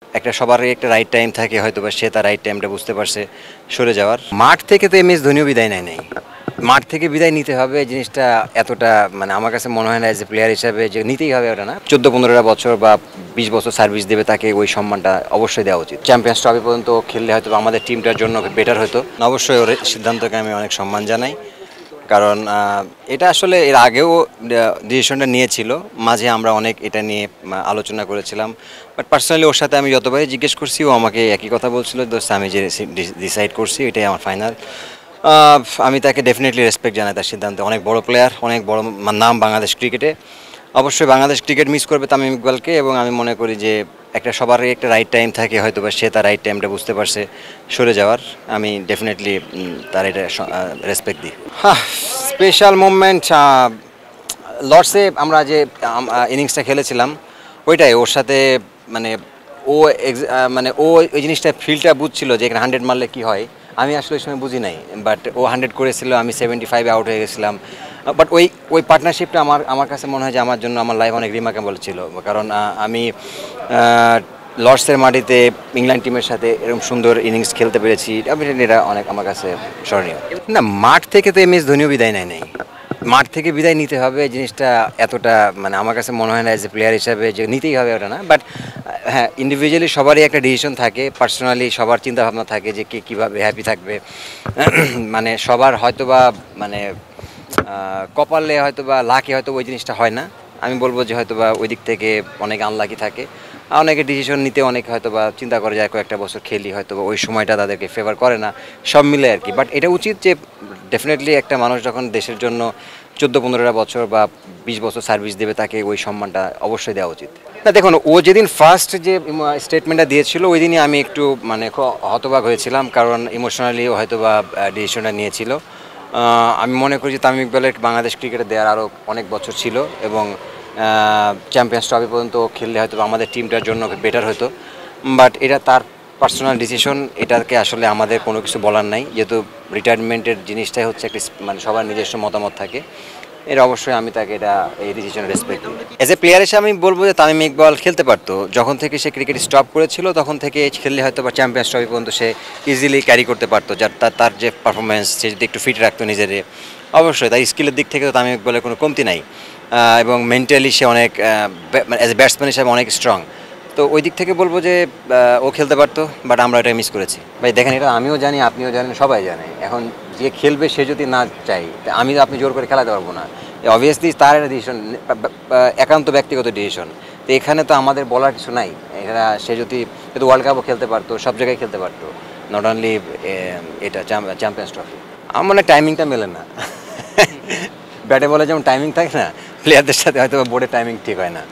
একটা সবারই একটা রাইট টাইম থাকে, হয়তোবা সে তার রাইট টাইমটা বুঝতে পারছে সরে যাওয়ার। মাঠ থেকে তো এমএস ধোনিও বিদায় নেয় নাই। মাঠ থেকে বিদায় নিতে হবে এই জিনিসটা এতটা আমার কাছে মনে হয় না এজ এ প্লেয়ার হিসাবে যে নিতেই হবে ওটা না। 14-15টা বছর বা 20 বছর সার্ভিস দেবে, তাকে ওই সম্মানটা অবশ্যই দেওয়া উচিত। চ্যাম্পিয়ন্স ট্রফি পর্যন্ত খেললে হয়তো আমাদের টিমটার জন্য বেটার হতো। অবশ্যই ওর সিদ্ধান্তকে আমি অনেক সম্মান জানাই, কারণ এটা আসলে এর আগেও ডিসিশনটা নিয়েছিল। মাঝে আমরা অনেক এটা নিয়ে আলোচনা করেছিলাম, বাট পার্সোনালি ওর সাথে আমি যতবারই জিজ্ঞেস করছি ও আমাকে একই কথা বলছিল, দোস্ত আমি যে ডিসাইড করছি এটাই আমার ফাইনাল। আমি তাকে ডেফিনেটলি রেসপেক্ট জানাই তার সিদ্ধান্তে। অনেক বড় প্লেয়ার, অনেক বড় নাম বাংলাদেশ ক্রিকেটে। অবশ্যই বাংলাদেশ ক্রিকেট মিস করবে তামিম ইকবালকে, এবং আমি মনে করি যে একটা সবারই একটা রাইট টাইম থাকে, হয়তোবা সে তার রাইট টাইমটা বুঝতে পারছে সরে যাওয়ার। আমি ডেফিনেটলি তার এটা রেসপেক্ট দিই। হ্যাঁ, স্পেশাল মুভমেন্ট লর্ডসে আমরা যে ইনিংসটা খেলেছিলাম ওইটাই ওর সাথে, মানে ও ও ওই জিনিসটা ফিলটা বুঝছিল যে এখানে 100 মারলে কী হয়। আমি আসলে ওই সময় বুঝি নাই, বাট ও 100 করেছিল, আমি 75 আউট হয়ে গেছিলাম। বাট ওই পার্টনারশিপটা আমার কাছে মনে হয় যে আমার জন্য আমার লাইফ অনেক রিমার্কেবল ছিল, কারণ আমি লর্ডসের মাটিতে ইংল্যান্ড টিমের সাথে এরকম সুন্দর ইনিংস খেলতে পেরেছি। এটা অনেক আমার কাছে স্মরণীয়। না, মাঠ থেকে তো এমএস ধোনিও বিদায় নেয় নাই। মাঠ থেকে বিদায় নিতে হবে এই জিনিসটা এতটা আমার কাছে মনে হয় না এজ এ প্লেয়ার হিসাবে যে নিতেই হবে ওটা না। বাট হ্যাঁ, ইন্ডিভিজুয়ালি সবারই একটা ডিসিশন থাকে, পার্সোনালি সবার চিন্তাভাবনা থাকে যে কে কীভাবে হ্যাপি থাকবে। সবার হয়তোবা কপালে হয়তোবা লাকে হয়তো ওই জিনিসটা হয় না। আমি বলবো যে হয়তোবা ওই দিক থেকে অনেক আনলাকি থাকে। অনেকে ডিসিশন নিতে অনেক হয়তোবা চিন্তা করে যায় কয়েকটা বছর খেলি, হয়তোবা ওই সময়টা তাদেরকে ফেভার করে না, সব মিলে আর কি। বাট এটা উচিত যে ডেফিনেটলি একটা মানুষ যখন দেশের জন্য 14-15টা বছর বা 20 বছর সার্ভিস দেবে, তাকে ওই সম্মানটা অবশ্যই দেওয়া উচিত। না দেখুন, ও যেদিন ফার্স্ট যে স্টেটমেন্টটা দিয়েছিল ওই দিনই আমি একটু হতবাক হয়েছিলাম, কারণ ইমোশনালি হয়তোবা ডিসিশনটা নিয়েছিল। আমি মনে করি যে তামিম ইকবালের বাংলাদেশ ক্রিকেটে দেওয়ার আরও অনেক বছর ছিল, এবং চ্যাম্পিয়ন্স ট্রফি পর্যন্ত খেললে হয়তো আমাদের টিমটার জন্য বেটার হতো। বাট এটা তার পার্সোনাল ডিসিশন, এটাকে আসলে আমাদের কোনো কিছু বলার নাই, যেহেতু রিটায়ারমেন্টের জিনিসটাই হচ্ছে একটি সবার নিজস্ব মতামত থাকে। এর অবশ্যই আমি তাকে এই ডিসিশনে রেসপেক্ট দিই। এজ এ প্লেয়ার হিসেবে আমি বলবো যে তামিম ইকবাল খেলতে পারতো। যখন থেকে সে ক্রিকেট স্টপ করেছিল তখন থেকে খেললে হয়তো বা চ্যাম্পিয়ন্স ট্রফি পর্যন্ত সে ইজিলি ক্যারি করতে পারতো। যার তার যে পারফরমেন্স, সে যদি একটু ফিট রাখতো নিজেরে, অবশ্যই তার স্কিলের দিক থেকে তো তামিম ইকবালের কোনো কমতি নাই। এবং মেন্টালি সে অনেক অ্যাজ এ ব্যাটসম্যান হিসেবে অনেক স্ট্রং। তো ওই দিক থেকে বলবো যে ও খেলতে পারতো, বাট আমরা এটা মিস করেছি। ভাই দেখেন, এটা আমিও জানি, আপনিও জানেন, সবাই জানে। এখন যে খেলবে সে যদি না চাই, আমি তো আপনি জোর করে খেলাতে পারবো না। অবভিয়াসলি তার একটা ডিসিশন, একান্ত ব্যক্তিগত ডিসিশন। তো এখানে তো আমাদের বলার কিছু নাই। এখানে সে যদি ওয়ার্ল্ড কাপও খেলতে পারতো, সব জায়গায় খেলতে পারতো, নট অনলি এটা চ্যাম্পিয়ন্স ট্রফি। আমার মনে টাইমিংটা মেলে না। ব্যাটে বলে যেমন টাইমিং থাকে না, প্লেয়ারদের সাথে হয়তো বোর্ডের টাইমিং ঠিক হয় না।